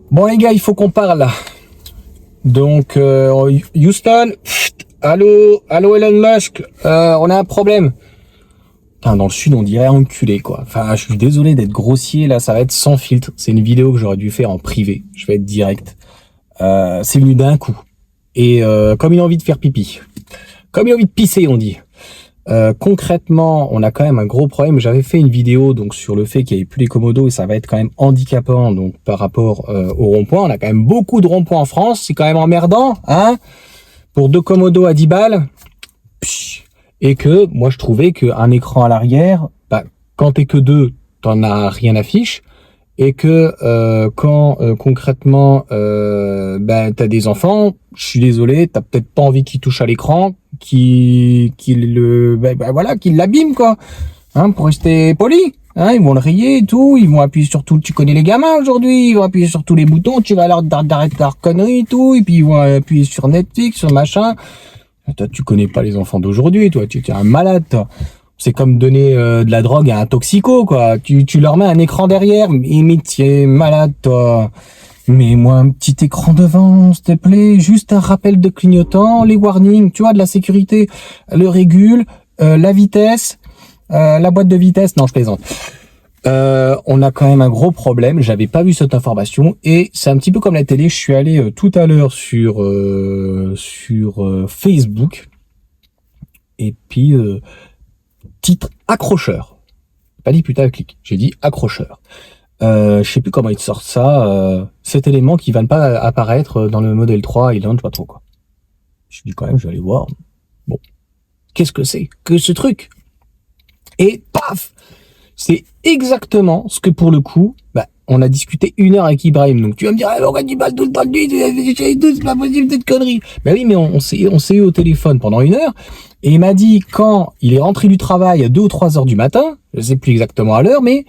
Bon les gars, il faut qu'on parle. Donc Houston, allô Elon Musk, on a un problème. Putain, dans le sud on dirait enculé quoi. Enfin, je suis désolé d'être grossier là, ça va être sans filtre. C'est une vidéo que j'aurais dû faire en privé. Je vais être direct. C'est venu d'un coup. Et comme il a envie de faire pipi, comme il a envie de pisser, on dit. Concrètement, on a quand même un gros problème. J'avais fait une vidéo donc sur le fait qu'il n'y avait plus les commodos et ça va être quand même handicapant donc par rapport au rond-point. On a quand même beaucoup de ronds-points en France, c'est quand même emmerdant, hein, pour 2 commodos à 10 balles. Et que moi je trouvais qu'un écran à l'arrière, bah, quand t'es que 2, t'en as rien à fiche. Et que quand concrètement t'as des enfants, je suis désolé, t'as peut-être pas envie qu'ils touchent à l'écran, qu'ils l'abîment quoi, hein, pour rester poli, hein, ils vont le rayer et tout, ils vont appuyer sur tout, tu connais les gamins aujourd'hui, ils vont appuyer sur tous les boutons, tu vas leur d'arrêter leur connerie et tout, et puis ils vont appuyer sur Netflix, sur machin. Toi, tu connais pas les enfants d'aujourd'hui, toi, tu es un malade, toi. C'est comme donner de la drogue à un toxico, quoi. Tu leur mets un écran derrière, mais tu es malade, toi. Mets-moi un petit écran devant, s'il te plaît. Juste un rappel de clignotant, les warnings, tu vois, de la sécurité, le régule, la vitesse, la boîte de vitesse. Non, je plaisante. On a quand même un gros problème. J'avais pas vu cette information et c'est un petit peu comme la télé. Je suis allé tout à l'heure sur Facebook et puis titre accrocheur. Pas dit putaclic, j'ai dit accrocheur. Je sais plus comment ils sortent ça. Cet élément qui va ne pas apparaître dans le modèle 3 et launch pas trop quoi. Je dis quand même, je vais aller voir. Bon, qu'est-ce que c'est que ce truc? Et paf, c'est exactement ce que pour le coup, on a discuté 1 heure avec Ibrahim. Donc tu vas me dire, on a du mal tout le temps de nuit, c'est pas possible cette connerie. Ben oui, mais on s'est eu au téléphone pendant 1 heure. Et il m'a dit quand il est rentré du travail à 2 ou 3 heures du matin, je sais plus exactement à l'heure, mais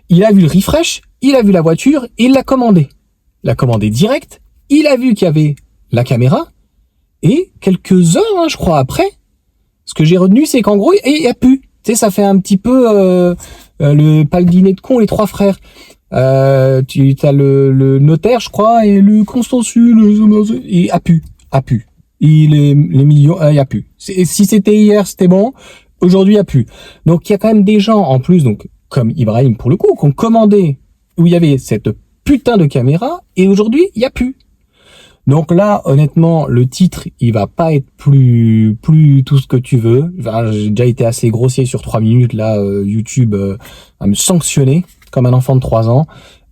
il a vu le refresh, il a vu la voiture et il l'a commandé. Il l'a commandé direct, il a vu qu'il y avait la caméra et quelques heures, je crois après, ce que j'ai retenu, c'est qu'en gros, il n'y a plus. Tu sais, ça fait un petit peu pas le dîner de con, les 3 frères. Tu as le notaire, je crois, et le consensus, et a pu. Et les millions, il y a plus. Si c'était hier, c'était bon. Aujourd'hui, il y a plus. Donc, il y a quand même des gens, en plus, donc, comme Ibrahim, pour le coup, qui ont commandé, où il y avait cette putain de caméra, et aujourd'hui, il y a plus. Donc là, honnêtement, le titre, il va pas être plus tout ce que tu veux. Enfin, j'ai déjà été assez grossier sur 3 minutes, là, YouTube va me sanctionner, comme un enfant de 3 ans.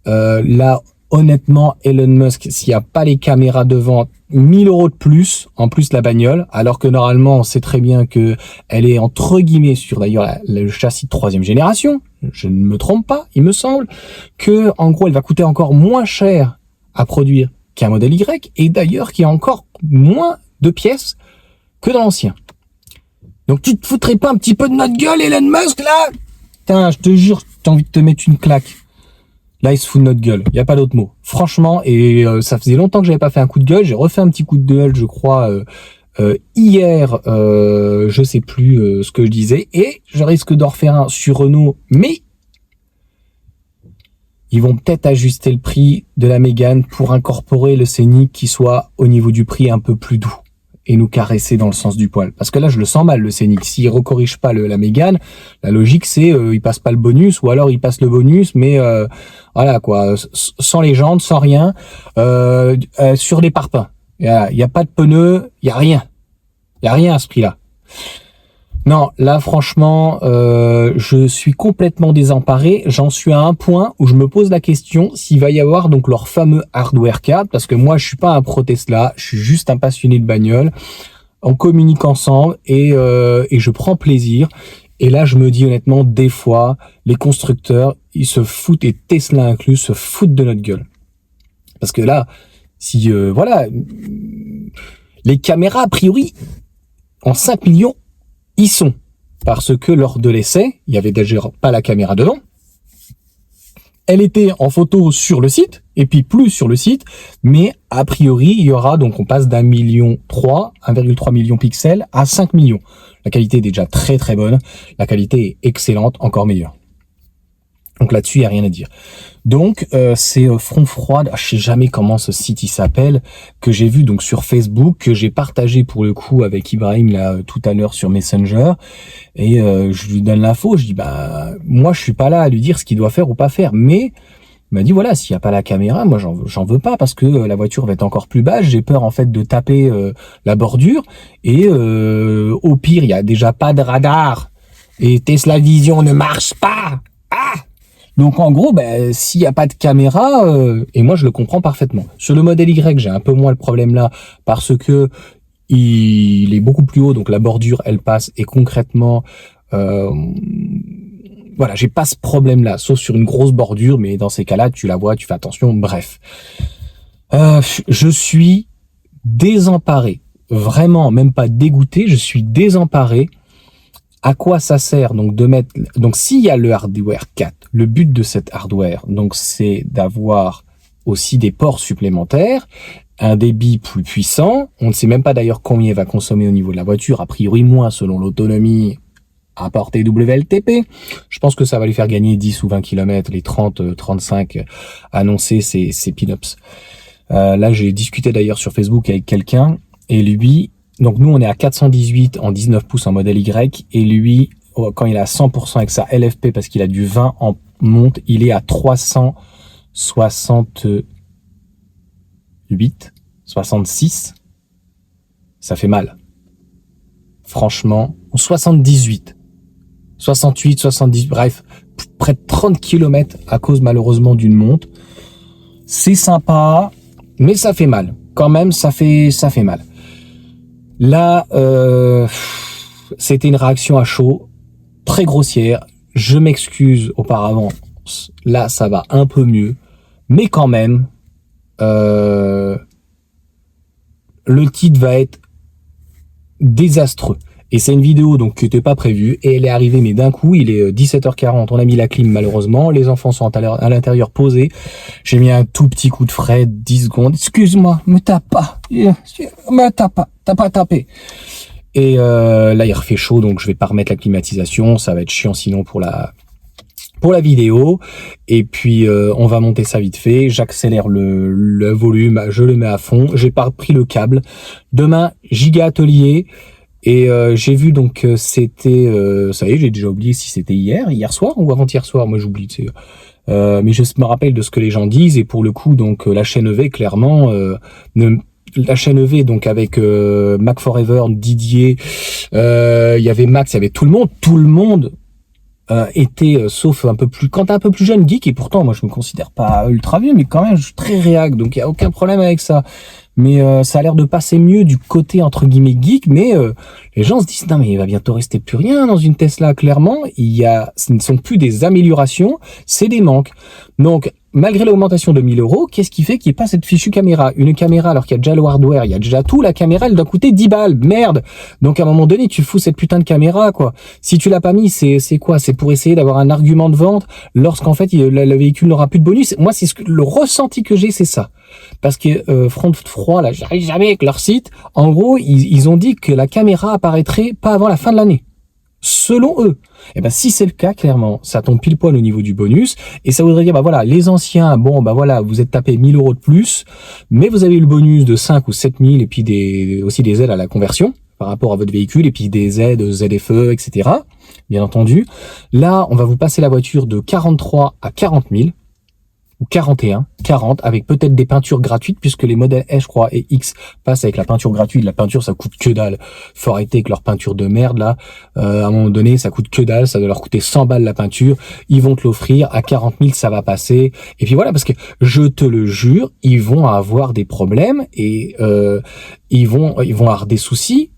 Là, honnêtement, Elon Musk, s'il n'y a pas les caméras devant, 1 000 € de plus, en plus la bagnole, alors que normalement, on sait très bien que elle est entre guillemets sur d'ailleurs le châssis de 3e génération, je ne me trompe pas, il me semble, que en gros, elle va coûter encore moins cher à produire qu'un modèle Y, et d'ailleurs qui a encore moins de pièces que dans l'ancien. Donc tu te foutrais pas un petit peu de notre gueule, Elon Musk, là? Putain, je te jure, t'as envie de te mettre une claque. Là, il se fout de notre gueule. Il n'y a pas d'autre mot. Franchement, et ça faisait longtemps que j'avais pas fait un coup de gueule. J'ai refait un petit coup de gueule, je crois, hier. Je sais plus ce que je disais. Et je risque d'en refaire un sur Renault. Mais ils vont peut-être ajuster le prix de la Mégane pour incorporer le Scénic qui soit au niveau du prix un peu plus doux. Et nous caresser dans le sens du poil. Parce que là, je le sens mal, le Scénic. S'il recorrige pas la Mégane, la logique, c'est il passe pas le bonus, ou alors il passe le bonus, mais voilà quoi, sans les jantes, sans rien, sur les parpaings. Il y a pas de pneus, il y a rien. Il y a rien à ce prix-là. Non, là franchement, je suis complètement désemparé. J'en suis à un point où je me pose la question s'il va y avoir donc leur fameux hardware card, parce que moi je suis pas un pro Tesla, je suis juste un passionné de bagnole. On communique ensemble et je prends plaisir. Et là je me dis honnêtement, des fois les constructeurs ils se foutent, et Tesla inclus, se foutent de notre gueule. Parce que là, si voilà, les caméras a priori en 5 millions. Ils sont, parce que lors de l'essai, il y avait déjà pas la caméra devant. Elle était en photo sur le site, et puis plus sur le site, mais a priori, il y aura, donc on passe d'1,3 million, 1,3 million pixels à 5 millions. La qualité est déjà très très bonne, la qualité est excellente, encore meilleure. Donc là-dessus, il n'y a rien à dire. Donc, c'est Front Froid, je sais jamais comment ce site il s'appelle, que j'ai vu donc sur Facebook, que j'ai partagé pour le coup avec Ibrahim là tout à l'heure sur Messenger, et je lui donne l'info, je dis bah moi je suis pas là à lui dire ce qu'il doit faire ou pas faire, mais il m'a dit voilà, s'il y a pas la caméra, moi j'en veux pas parce que la voiture va être encore plus basse, j'ai peur en fait de taper la bordure, et au pire il y a déjà pas de radar et Tesla Vision ne marche pas. Ah, donc en gros, ben, s'il n'y a pas de caméra, et moi je le comprends parfaitement. Sur le modèle Y, j'ai un peu moins le problème là, parce que il est beaucoup plus haut, donc la bordure elle passe, et concrètement, voilà, j'ai pas ce problème là, sauf sur une grosse bordure, mais dans ces cas-là, tu la vois, tu fais attention, bref. Je suis désemparé, vraiment, même pas dégoûté, je suis désemparé. À quoi ça sert donc de mettre, donc s'il y a le hardware 4, le but de cet hardware donc c'est d'avoir aussi des ports supplémentaires, un débit plus puissant, on ne sait même pas d'ailleurs combien il va consommer au niveau de la voiture, a priori moins selon l'autonomie apportée WLTP. Je pense que ça va lui faire gagner 10 ou 20 km, les 30 35 annoncés, c'est peanuts. Là j'ai discuté d'ailleurs sur Facebook avec quelqu'un, et lui, donc nous on est à 418 en 19 pouces en modèle Y, et lui quand il est à 100% avec sa LFP parce qu'il a du 20 en monte, il est à 368, 66. Ça fait mal. Franchement, 78, 68, 70, bref, près de 30 km à cause malheureusement d'une monte. C'est sympa, mais ça fait mal. Quand même, ça fait mal. Là, c'était une réaction à chaud, très grossière. Je m'excuse auparavant. Là, ça va un peu mieux. Mais quand même, le titre va être désastreux. Et c'est une vidéo donc qui n'était pas prévue, et elle est arrivée mais d'un coup. Il est 17h40, on a mis la clim malheureusement, les enfants sont à l'intérieur posés, j'ai mis un tout petit coup de frais, 10 secondes, excuse-moi, me tape pas, t'as pas tapé. Et là il refait chaud, donc je vais pas remettre la climatisation, ça va être chiant sinon pour la vidéo. Et puis on va monter ça vite fait, j'accélère le volume, je le mets à fond, j'ai pas pris le câble. Demain, giga atelier. Et j'ai vu donc c'était, ça y est, j'ai déjà oublié si c'était hier soir ou avant-hier soir, moi j'oublie, tu sais. Mais je me rappelle de ce que les gens disent, et pour le coup donc la chaîne EV clairement, la chaîne EV donc avec Mac Forever, Didier, il y avait Max, il y avait tout le monde était, sauf un peu plus, quand t'es un peu plus jeune geek, et pourtant moi je me considère pas ultra vieux, mais quand même je suis très réac, donc il y a aucun problème avec ça. Mais ça a l'air de passer mieux du côté entre guillemets geek, mais les gens se disent non mais il va bientôt rester plus rien dans une Tesla. Clairement, ce ne sont plus des améliorations, c'est des manques. Donc malgré l'augmentation de 1000 euros, qu'est-ce qui fait qu'il n'y ait pas cette fichue caméra? Une caméra, alors qu'il y a déjà le hardware, il y a déjà tout, la caméra elle doit coûter 10 balles, merde. Donc à un moment donné tu fous cette putain de caméra quoi. Si tu l'as pas mis, c'est quoi? C'est pour essayer d'avoir un argument de vente lorsqu'en fait le véhicule n'aura plus de bonus. Moi c'est le ressenti que j'ai, c'est ça. Parce que Front Froid, là, j'arrive jamais avec leur site. En gros, ils ont dit que la caméra apparaîtrait pas avant la fin de l'année. Selon eux. Et ben si c'est le cas, clairement, ça tombe pile poil au niveau du bonus. Et ça voudrait dire, bah voilà, les anciens, bon, bah voilà, vous êtes tapé 1000 euros de plus, mais vous avez eu le bonus de 5 ou 7000, et puis aussi des aides à la conversion par rapport à votre véhicule, et puis des aides, ZFE, etc. Bien entendu. Là, on va vous passer la voiture de 43 à 40 000. Ou 41, 40, avec peut-être des peintures gratuites, puisque les modèles S, je crois, et X passent avec la peinture gratuite. La peinture, ça coûte que dalle. Faut arrêter avec leur peinture de merde, là. À un moment donné, ça coûte que dalle. Ça doit leur coûter 100 balles la peinture. Ils vont te l'offrir. À 40 000, ça va passer. Et puis voilà, parce que je te le jure, ils vont avoir des problèmes, et ils vont avoir des soucis.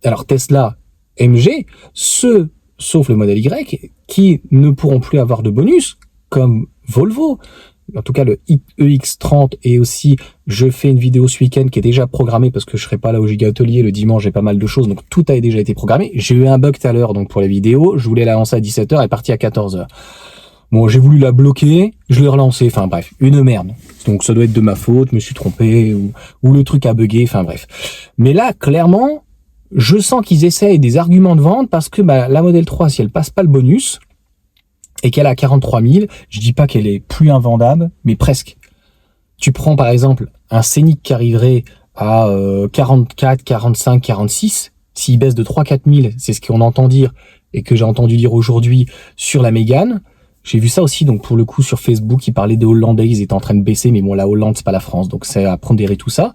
Alors Tesla, MG, ceux, sauf le modèle Y, qui ne pourront plus avoir de bonus, comme Volvo, en tout cas le EX30, et aussi je fais une vidéo ce week-end qui est déjà programmée parce que je serai pas là au Giga Atelier le dimanche, j'ai pas mal de choses, donc tout a déjà été programmé. J'ai eu un bug tout à l'heure donc pour la vidéo, je voulais la lancer à 17h, elle est partie à 14h. Bon, j'ai voulu la bloquer, je l'ai relancée, enfin bref, une merde. Donc ça doit être de ma faute, je me suis trompé, ou le truc a bugué, enfin bref. Mais là, clairement, je sens qu'ils essayent des arguments de vente parce que la Model 3, si elle passe pas le bonus, et qu'elle a 43 000, je dis pas qu'elle est plus invendable, mais presque. Tu prends par exemple un Scénic qui arriverait à 44, 45, 46, s'il baisse de 3-4 000, c'est ce qu'on entend dire et que j'ai entendu dire aujourd'hui sur la Mégane. J'ai vu ça aussi, donc pour le coup sur Facebook, ils parlaient des Hollandais, ils étaient en train de baisser, mais bon, la Hollande c'est pas la France, donc c'est à pondérer tout ça.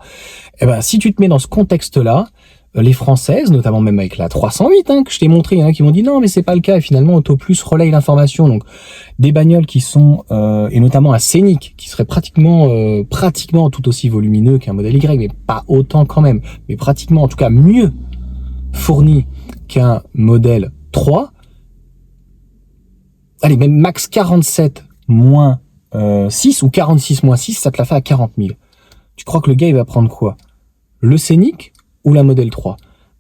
Et ben si tu te mets dans ce contexte-là, les Françaises, notamment même avec la 308 que je t'ai montré, il y en a qui m'ont dit non mais c'est pas le cas, et finalement Auto Plus relaye l'information. Donc des bagnoles qui sont et notamment un Scénic qui serait pratiquement tout aussi volumineux qu'un modèle Y, mais pas autant quand même, mais pratiquement en tout cas mieux fourni qu'un modèle 3. Allez, même max 47 moins 6 ou 46 moins 6, ça te la fait à 40 000. Tu crois que le gars il va prendre quoi? Le Scénic ou la modèle 3?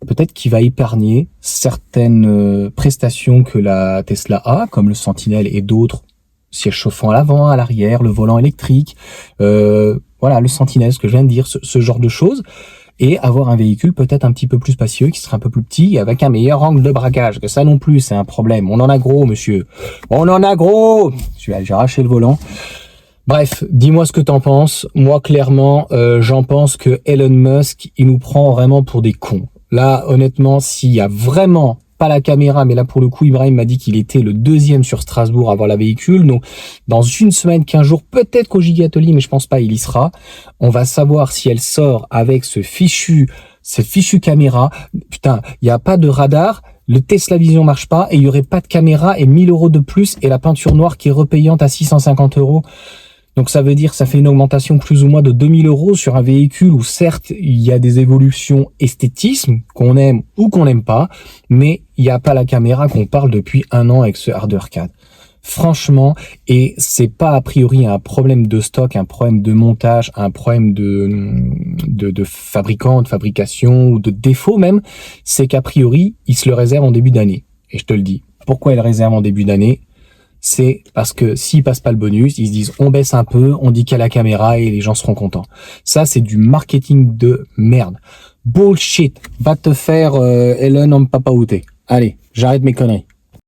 Peut-être qu'il va épargner certaines prestations que la Tesla a, comme le Sentinel et d'autres, siège chauffant à l'avant, à l'arrière, le volant électrique, voilà, le Sentinel, ce que je viens de dire, ce genre de choses, et avoir un véhicule peut-être un petit peu plus spacieux, qui serait un peu plus petit, avec un meilleur angle de braquage, que ça non plus, c'est un problème. On en a gros, monsieur. On en a gros! J'ai arraché le volant. Bref, dis-moi ce que t'en penses. Moi, clairement, j'en pense que Elon Musk, il nous prend vraiment pour des cons. Là, honnêtement, s'il y a vraiment pas la caméra, mais là, pour le coup, Ibrahim m'a dit qu'il était le 2e sur Strasbourg à avoir la véhicule. Donc, dans une semaine, 15 jours, peut-être qu'au Gigatoli, mais je pense pas, il y sera. On va savoir si elle sort avec cette fichue caméra. Putain, il n'y a pas de radar. Le Tesla Vision marche pas et il y aurait pas de caméra et 1 000 € de plus et la peinture noire qui est repayante à 650 €. Donc ça veut dire que ça fait une augmentation plus ou moins de 2 000 € sur un véhicule où certes il y a des évolutions esthétisme qu'on aime ou qu'on n'aime pas, mais il n'y a pas la caméra qu'on parle depuis 1 an avec ce Harder 4. Franchement, et c'est pas a priori un problème de stock, un problème de montage, un problème de fabricant, de fabrication ou de défaut même, c'est qu'a priori ils se le réservent en début d'année. Et je te le dis, pourquoi ils le réservent en début d'année? C'est parce que s'ils passent pas le bonus, ils se disent on baisse un peu, on dit qu'il y a la caméra et les gens seront contents. Ça, c'est du marketing de merde. Bullshit. Va te faire Elon en papaouté. Allez, j'arrête mes conneries.